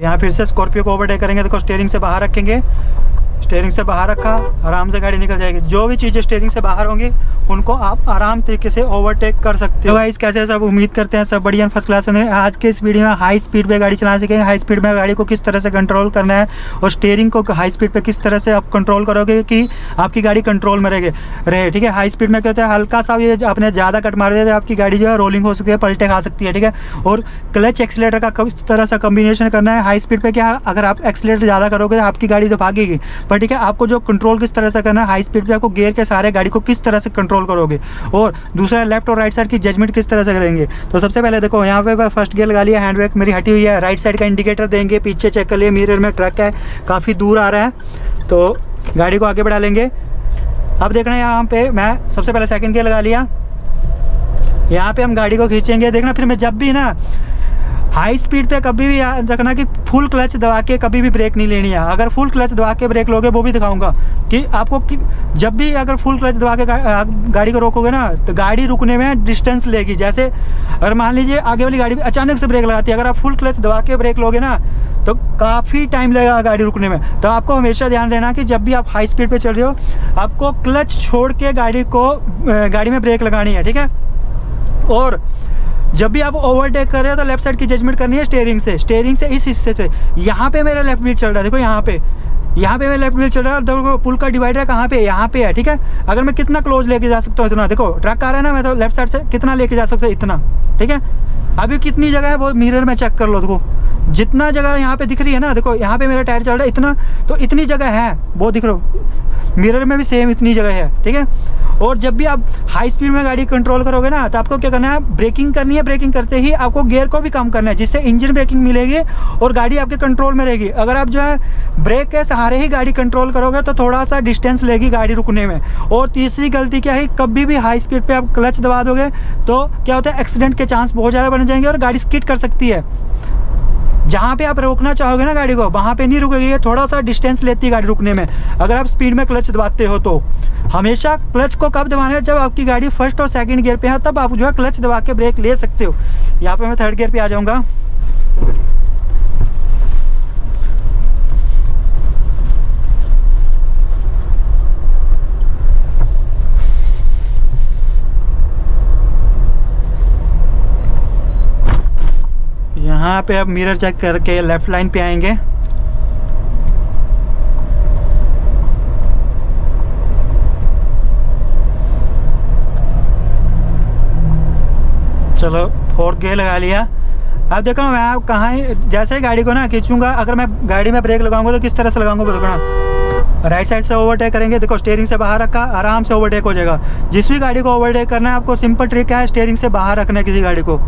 यहाँ फिर से स्कॉर्पियो को ओवरटेक करेंगे। देखो स्टीयरिंग से बाहर रखेंगे, स्टीयरिंग से बाहर रखा, आराम से गाड़ी निकल जाएगी। जो भी चीज़ें स्टीयरिंग से बाहर होंगी उनको आप आराम तरीके से ओवरटेक कर सकते हो। गाइस कैसे सब उम्मीद करते हैं सब बढ़िया फर्स्ट क्लास होंगे। आज के इस वीडियो में हाई स्पीड पे गाड़ी चला सकेंगे, हाई स्पीड में गाड़ी को किस तरह से कंट्रोल करना है और स्टीयरिंग को हाई स्पीड पे किस तरह से आप कंट्रोल करोगे कि आपकी गाड़ी कंट्रोल में रहे। ठीक है, हाई स्पीड में क्या होता है, हल्का सा ये आपने ज़्यादा कट मार दिया तो आपकी गाड़ी जो है रोलिंग हो सकती है, पलटे खा सकती है। ठीक है, और क्लच एक्सीलेटर का किस तरह से कम्बिनेशन करना है। हाई स्पीड पे क्या, अगर आप एक्सीलेटर ज़्यादा करोगे तो आपकी गाड़ी तो भागेगी, पर ठीक है आपको जो कंट्रोल किस तरह से करना है, हाई स्पीड पे आपको गियर के सारे गाड़ी को किस तरह से कंट्रोल करोगे और दूसरा लेफ्ट और राइट साइड की जजमेंट किस तरह से करेंगे। तो सबसे पहले देखो यहाँ पे फर्स्ट गियर लगा लिया, हैंड ब्रेक मेरी हटी हुई है, राइट साइड का इंडिकेटर देंगे, पीछे चेक कर लिए, मिरर में ट्रक है काफ़ी दूर आ रहा है तो गाड़ी को आगे बढ़ा लेंगे। अब देखना यहाँ पे मैं सबसे पहले सेकंड गियर लगा लिया, यहाँ पे हम गाड़ी को खींचेंगे। देखना फिर मैं जब भी ना हाई स्पीड पे कभी भी याद रखना कि फुल क्लच दबा के कभी भी ब्रेक नहीं लेनी है। अगर फुल क्लच दबा के ब्रेक लोगे वो भी दिखाऊंगा कि आपको जब भी अगर फुल क्लच दबा के गाड़ी को रोकोगे ना तो गाड़ी रुकने में डिस्टेंस लेगी। जैसे अगर मान लीजिए आगे वाली गाड़ी अचानक से ब्रेक लगाती है, अगर आप फुल क्लच दबा के ब्रेक लोगे ना तो काफ़ी टाइम लगेगा गाड़ी रुकने में। तो आपको हमेशा ध्यान रहना कि जब भी आप हाई स्पीड पर चल रहे हो आपको क्लच छोड़ के गाड़ी में ब्रेक लगानी है। ठीक है, और जब भी आप ओवरटेक कर रहे हो तो लेफ्ट साइड की जजमेंट करनी है स्टीयरिंग से इस हिस्से से। यहाँ पे मेरा लेफ्ट व्हील चल रहा है, देखो यहाँ पे मेरा लेफ्ट व्हील चल रहा है। देखो पुल का डिवाइडर कहाँ पे, यहाँ पे है। ठीक है, अगर मैं कितना क्लोज लेके जा सकता हूँ इतना, देखो ट्रक आ रहा है ना, मैं तो लेफ्ट साइड से कितना लेके जा सकता हूँ इतना। ठीक है, अभी कितनी जगह है वो मिरर में चेक कर लो, देखो जितना जगह यहाँ पे दिख रही है ना, देखो यहाँ पे मेरा टायर चल रहा है इतना, तो इतनी जगह है वो दिख रहा हो, मिरर में भी सेम इतनी जगह है। ठीक है, और जब भी आप हाई स्पीड में गाड़ी कंट्रोल करोगे ना तो आपको क्या करना है, ब्रेकिंग करनी है। ब्रेकिंग करते ही आपको गियर को भी कम करना है जिससे इंजन ब्रेकिंग मिलेगी और गाड़ी आपके कंट्रोल में रहेगी। अगर आप जो है ब्रेक के सहारे ही गाड़ी कंट्रोल करोगे तो थोड़ा सा डिस्टेंस लेगी गाड़ी रुकने में। और तीसरी गलती क्या है, कभी भी हाई स्पीड पे आप क्लच दबा दोगे तो क्या होता है, एक्सीडेंट के चांस बहुत ज़्यादा बन जाएंगे और गाड़ी स्किड कर सकती है। जहाँ पे आप रोकना चाहोगे ना गाड़ी को वहाँ पे नहीं रुकेगी, ये थोड़ा सा डिस्टेंस लेती है गाड़ी रुकने में। अगर आप स्पीड में क्लच दबाते हो तो हमेशा क्लच को कब दबाना है, जब आपकी गाड़ी फर्स्ट और सेकंड गियर पे है तब आप जो है क्लच दबा के ब्रेक ले सकते हो। यहाँ पे मैं थर्ड गियर पे आ जाऊँगा। यहाँ पे अब मिरर चेक करके लेफ्ट लाइन पे आएंगे। चलो फोर्थ गियर लगा लिया। अब देखो मैं आप कहाँ जैसे ही गाड़ी को ना खींचूंगा, अगर मैं गाड़ी में ब्रेक लगाऊंगा तो किस तरह से लगाऊंगा देखो, राइट साइड से ओवरटेक करेंगे। देखो स्टीयरिंग से बाहर रखा, आराम से ओवरटेक हो जाएगा। जिस भी गाड़ी को ओवरटेक करना है आपको सिंपल ट्रिक है, स्टीयरिंग से बाहर रखना है किसी गाड़ी को।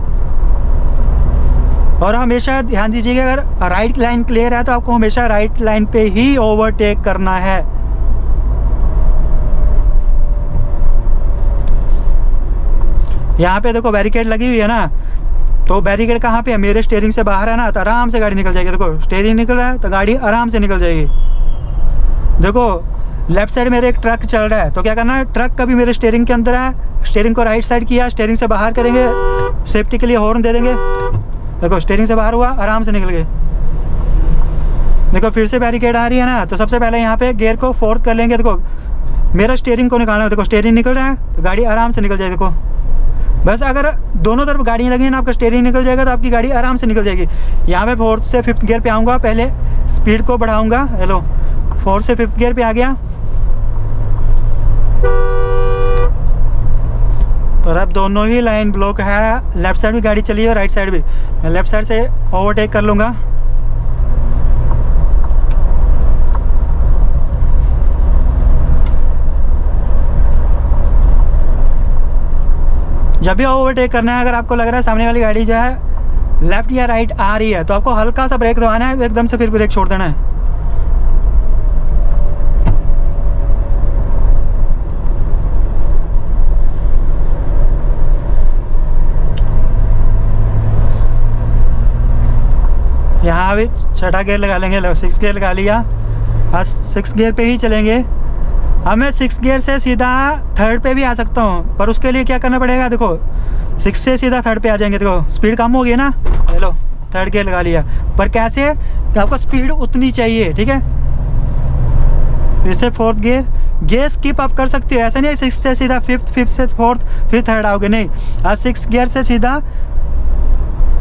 और हमेशा ध्यान दीजिएगा अगर राइट लाइन क्लियर है तो आपको हमेशा राइट लाइन पे ही ओवरटेक करना है। यहाँ पे देखो बैरिकेड लगी हुई है ना, तो बैरिकेड कहाँ पे है, मेरे स्टीयरिंग से बाहर है ना, तो आराम से गाड़ी निकल जाएगी। देखो स्टीयरिंग निकल रहा है तो गाड़ी आराम से निकल जाएगी। देखो लेफ्ट साइड मेरे एक ट्रक चल रहा है तो क्या करना है, ट्रक का भी मेरे स्टीयरिंग के अंदर है, स्टीयरिंग को राइट साइड किया, स्टीयरिंग से बाहर करेंगे, सेफ्टी के लिए हॉर्न दे देंगे। देखो स्टीयरिंग से बाहर हुआ, आराम से निकल गए। देखो फिर से बैरिकेड आ रही है ना, तो सबसे पहले यहाँ पे गियर को फोर्थ कर लेंगे। देखो मेरा स्टीयरिंग को निकालना है, देखो स्टीयरिंग निकल रहा है तो गाड़ी आराम से निकल जाएगी। देखो बस अगर दोनों तरफ गाड़ियाँ लगी हैं ना, आपका स्टीयरिंग निकल जाएगा तो आपकी गाड़ी आराम से निकल जाएगी। यहाँ पे फोर्थ से फिफ्थ गियर पे आऊँगा, पहले स्पीड को बढ़ाऊँगा। हेलो, फोर्थ से फिफ्थ गियर पे आ गया। और अब दोनों ही लाइन ब्लॉक है, लेफ्ट साइड भी गाड़ी चली है और राइट साइड भी। मैं लेफ्ट साइड से ओवरटेक कर लूँगा। जब भी ओवरटेक करना है, अगर आपको लग रहा है सामने वाली गाड़ी जो है लेफ्ट या राइट आ रही है तो आपको हल्का सा ब्रेक दबाना है, एकदम से फिर ब्रेक छोड़ देना है। यहाँ भी छठा गियर लगा लेंगे, सिक्स गियर लगा लिया। आज सिक्स गियर पे ही चलेंगे। अब मैं सिक्स गियर से सीधा थर्ड पे भी आ सकता हूँ, पर उसके लिए क्या करना पड़ेगा, देखो सिक्स से सीधा थर्ड पे आ जाएंगे। देखो स्पीड कम होगी ना, हेलो थर्ड गियर लगा लिया। पर कैसे कि आपको स्पीड उतनी चाहिए, ठीक है। फिर से फोर्थ गियर स्किप आप कर सकते हो, ऐसा नहीं है 6 से सीधा फिफ्थ, फिफ्थ से फोर्थ फिर थर्ड आओगे, नहीं, आप 6 गियर से सीधा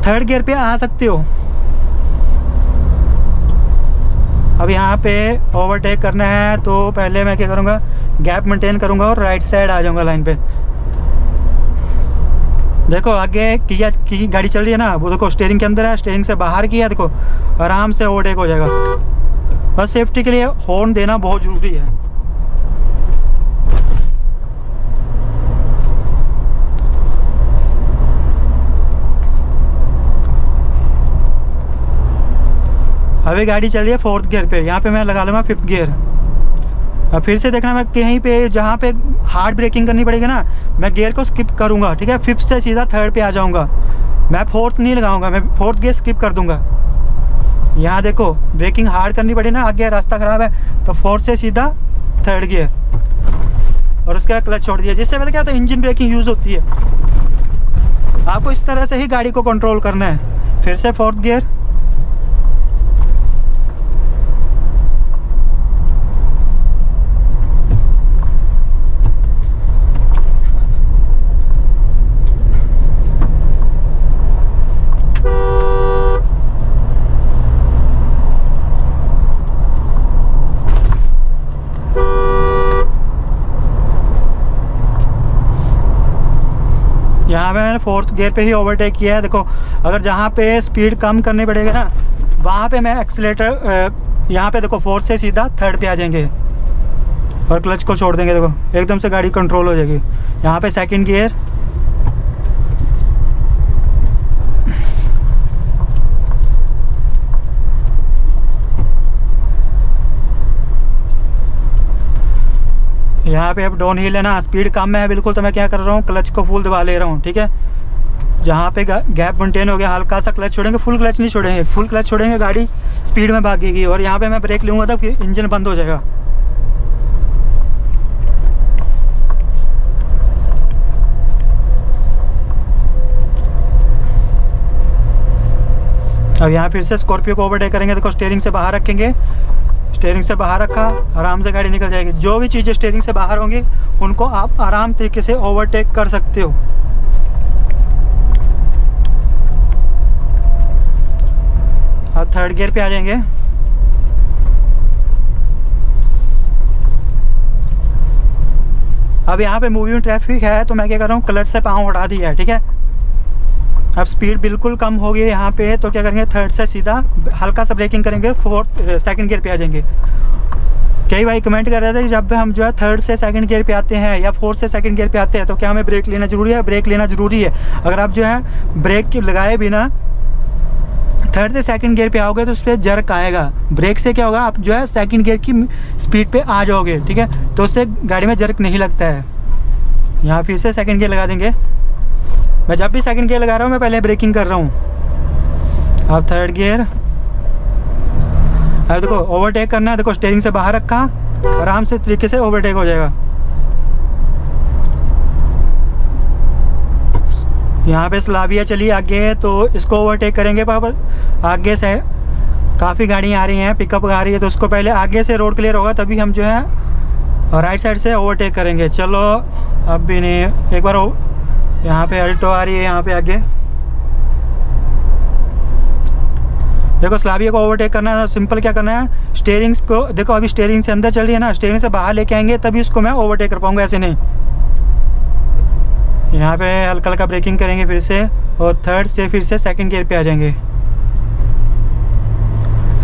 थर्ड गियर पे आ सकते हो। अब यहाँ पे ओवरटेक करना है तो पहले मैं क्या करूँगा, गैप मेंटेन करूँगा और राइट साइड आ जाऊँगा लाइन पे। देखो आगे की गाड़ी चल रही है ना, वो देखो स्टीयरिंग के अंदर है, स्टीयरिंग से बाहर किया, देखो आराम से ओवरटेक हो जाएगा। बस सेफ्टी के लिए हॉर्न देना बहुत ज़रूरी है। अभी गाड़ी चल रही है फोर्थ गियर पे, यहाँ पे मैं लगा लूँगा फिफ्थ गियर। अब फिर से देखना, मैं कहीं पे जहाँ पे हार्ड ब्रेकिंग करनी पड़ेगी ना, मैं गियर को स्किप करूँगा, ठीक है। फिफ्थ से सीधा थर्ड पे आ जाऊँगा, मैं फोर्थ नहीं लगाऊँगा, मैं फोर्थ गियर स्किप कर दूँगा। यहाँ देखो ब्रेकिंग हार्ड करनी पड़ी ना, आगे रास्ता ख़राब है, तो फोर्थ से सीधा थर्ड गियर और उसके बाद क्लच छोड़ दिया, जिससे पता क्या होता है, इंजन ब्रेकिंग यूज़ होती है। आपको इस तरह से ही गाड़ी को कंट्रोल करना है। फिर से फोर्थ गियर, यहाँ पे मैंने फोर्थ गियर पे ही ओवरटेक किया है। देखो अगर जहाँ पे स्पीड कम करनी पड़ेगी ना, वहाँ पे मैं एक्सीलेटर, यहाँ पे देखो फोर्थ से सीधा थर्ड पे आ जाएंगे और क्लच को छोड़ देंगे, देखो एकदम से गाड़ी कंट्रोल हो जाएगी। यहाँ पे सेकंड गियर, यहाँ पे अब डाउन हिल है ना, स्पीड कम है बिल्कुल, तो मैं क्या कर रहा हूँ, क्लच को फुल दबा ले रहा हूँ, ठीक है। जहाँ पे गैप मेंटेन हो गया, हल्का सा क्लच छोड़ेंगे, फुल क्लच नहीं छोड़ेंगे, फुल क्लच छोड़ेंगे गाड़ी स्पीड में भागेगी। और यहाँ पे मैं ब्रेक लूँगा तो फिर इंजन बंद हो जाएगा। अब यहाँ फिर से स्कॉर्पियो को ओवरटेक करेंगे, देखो स्टीयरिंग से बाहर रखेंगे, स्टीयरिंग से बाहर रखा, आराम से गाड़ी निकल जाएगी। जो भी चीज़ें स्टीयरिंग से बाहर होंगी उनको आप आराम तरीके से ओवरटेक कर सकते हो। अब थर्ड गियर पे आ जाएंगे। अब यहाँ पे मूविंग ट्रैफिक है तो मैं क्या कर रहा हूँ, क्लच से पाँव उठा दिया है, ठीक है। अब स्पीड बिल्कुल कम हो गई यहाँ पे, तो क्या करेंगे, थर्ड से सीधा हल्का सा ब्रेकिंग करेंगे, फोर्थ सेकंड गियर पे आ जाएंगे। कई भाई कमेंट कर रहे थे कि जब हम जो है थर्ड से सेकंड गियर पे आते हैं या फोर्थ से सेकंड गियर पे आते हैं तो क्या हमें ब्रेक लेना ज़रूरी है? ब्रेक लेना ज़रूरी है। अगर आप जो है ब्रेक लगाए बिना थर्ड से सेकंड गियर पे आओगे तो उस पर जर्क आएगा। ब्रेक से क्या होगा, आप जो है सेकंड गियर की स्पीड पे आ जाओगे, ठीक है, तो उससे गाड़ी में जर्क नहीं लगता है। यहाँ फिर से सेकंड गियर लगा देंगे। मैं जब भी सेकंड गियर लगा रहा हूँ मैं पहले ब्रेकिंग कर रहा हूँ। अब थर्ड गियर, अब देखो ओवरटेक करना है, देखो स्टीयरिंग से बाहर रखा, आराम से तरीके से ओवरटेक हो जाएगा। यहाँ पे स्लाविया चली आगे, तो इसको ओवरटेक करेंगे। पर आगे से काफ़ी गाड़ियाँ आ रही हैं, पिकअप आ रही है, तो उसको पहले आगे से रोड क्लियर होगा तभी हम जो है राइट साइड से ओवरटेक करेंगे। चलो अब भी नहीं, एक बार यहाँ पे अल्टो आ रही है, यहाँ पे आगे देखो स्लाविया को ओवरटेक करना है। सिंपल क्या करना है, स्टीयरिंग को देखो, अभी स्टीयरिंग से अंदर चल रही है ना, स्टीयरिंग से बाहर लेके आएंगे तभी उसको मैं ओवरटेक कर पाऊंगा, ऐसे नहीं। यहाँ पे हल्का हल्का ब्रेकिंग करेंगे फिर से, और थर्ड से फिर से सेकंड गियर पे आ जाएंगे।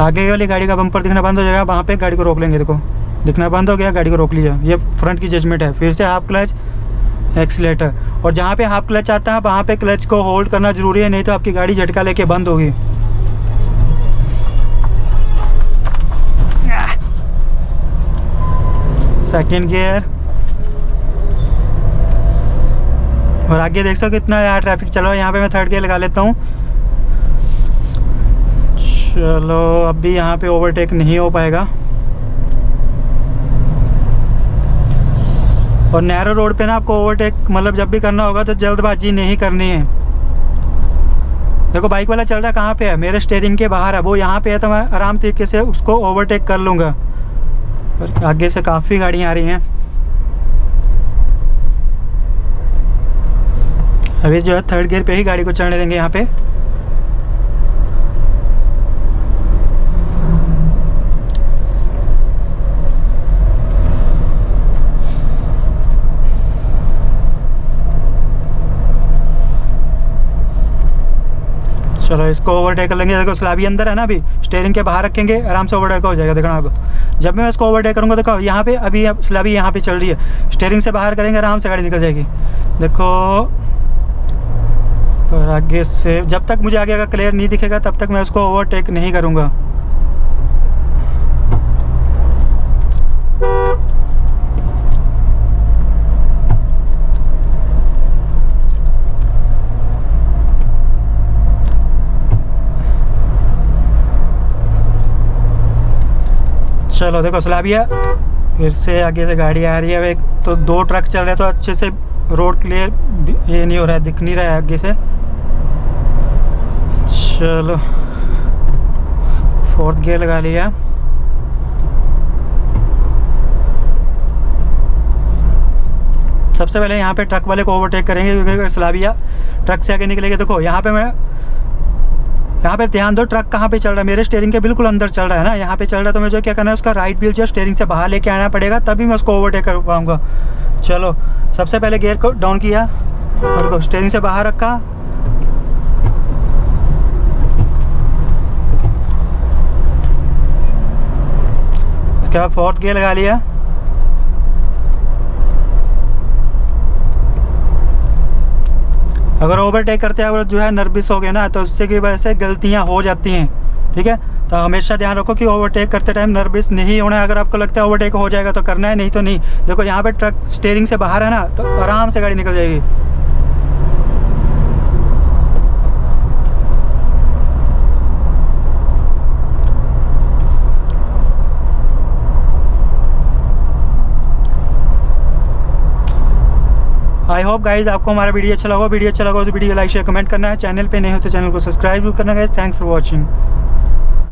आगे वाली गाड़ी का बम्पर दिखना बंद हो जाएगा, वहाँ पे गाड़ी को रोक लेंगे। देखो दिखना बंद हो गया, गाड़ी को रोक लिया। ये फ्रंट की जजमेंट है। फिर से हाफ क्लच, एक्सीलेटर, और जहाँ पे हाफ क्लच आता है वहाँ पे क्लच को होल्ड करना ज़रूरी है, नहीं तो आपकी गाड़ी झटका लेके बंद होगी। सेकंड गियर, और आगे देख सकते हो कितना यार ट्रैफिक चल रहा है। यहाँ पे मैं थर्ड गियर लगा लेता हूँ। चलो अभी यहाँ पे ओवरटेक नहीं हो पाएगा, और नैरो रोड पे ना आपको ओवरटेक मतलब जब भी करना होगा तो जल्दबाजी नहीं करनी है। देखो बाइक वाला चल रहा है कहाँ पे है, मेरे स्टीयरिंग के बाहर है, वो यहाँ पे है तो मैं आराम तरीके से उसको ओवरटेक कर लूँगा। पर आगे से काफ़ी गाड़ियाँ आ रही हैं। अभी जो है थर्ड गियर पे ही गाड़ी को चढ़ने देंगे यहाँ पे। चलो इसको ओवरटेक कर लेंगे। देखो स्लैबी अंदर है ना, अभी स्टीयरिंग के बाहर रखेंगे, आराम से ओवरटेक हो जाएगा। देखना अब जब मैं इसको ओवरटेक करूँगा, देखो यहाँ पे अभी अब स्लैबी यहाँ पे चल रही है, स्टीयरिंग से बाहर करेंगे, आराम से गाड़ी निकल जाएगी। देखो पर आगे से जब तक मुझे आगे का क्लियर नहीं दिखेगा तब तक मैं उसको ओवरटेक नहीं करूँगा। चलो देखो स्लैबिया, फिर से आगे से गाड़ी आ रही है। एक तो 2 ट्रक चल रहे हैं तो अच्छे से रोड क्लियर ये नहीं हो रहा है, दिख नहीं रहा है आगे से। चलो 4th गियर लगा लिया। सबसे पहले यहाँ पे ट्रक वाले को ओवरटेक करेंगे क्योंकि स्लैबिया ट्रक से आगे निकलेंगे। देखो यहाँ पे ध्यान दो, ट्रक कहाँ पे चल रहा है, मेरे स्टीयरिंग के बिल्कुल अंदर चल रहा है ना, यहाँ पे चल रहा है। तो मुझे क्या करना है, उसका राइट व्हील जो स्टीयरिंग से बाहर लेके आना पड़ेगा, तभी मैं उसको ओवरटेक कर पाऊँगा। चलो सबसे पहले गियर को डाउन किया और स्टीयरिंग से बाहर रखा। उसके बाद 4th गियर लगा लिया। अगर ओवरटेक करते हैं अगर जो है नर्वस हो गए ना, तो उससे की वजह से गलतियां हो जाती हैं। ठीक है, तो हमेशा ध्यान रखो कि ओवरटेक करते टाइम नर्वस नहीं होना है। अगर आपको लगता है ओवरटेक हो जाएगा तो करना है, नहीं तो नहीं। देखो यहाँ पे ट्रक स्टीयरिंग से बाहर है ना, तो आराम से गाड़ी निकल जाएगी। आई होप गाइज आपको हमारा वीडियो अच्छा लगा। वीडियो अच्छा लगा तो वीडियो लाइक शेयर कमेंट करना है। चैनल पे नहीं हो तो चैनल को सब्सक्राइब भी करना गाइज। Thanks for watching.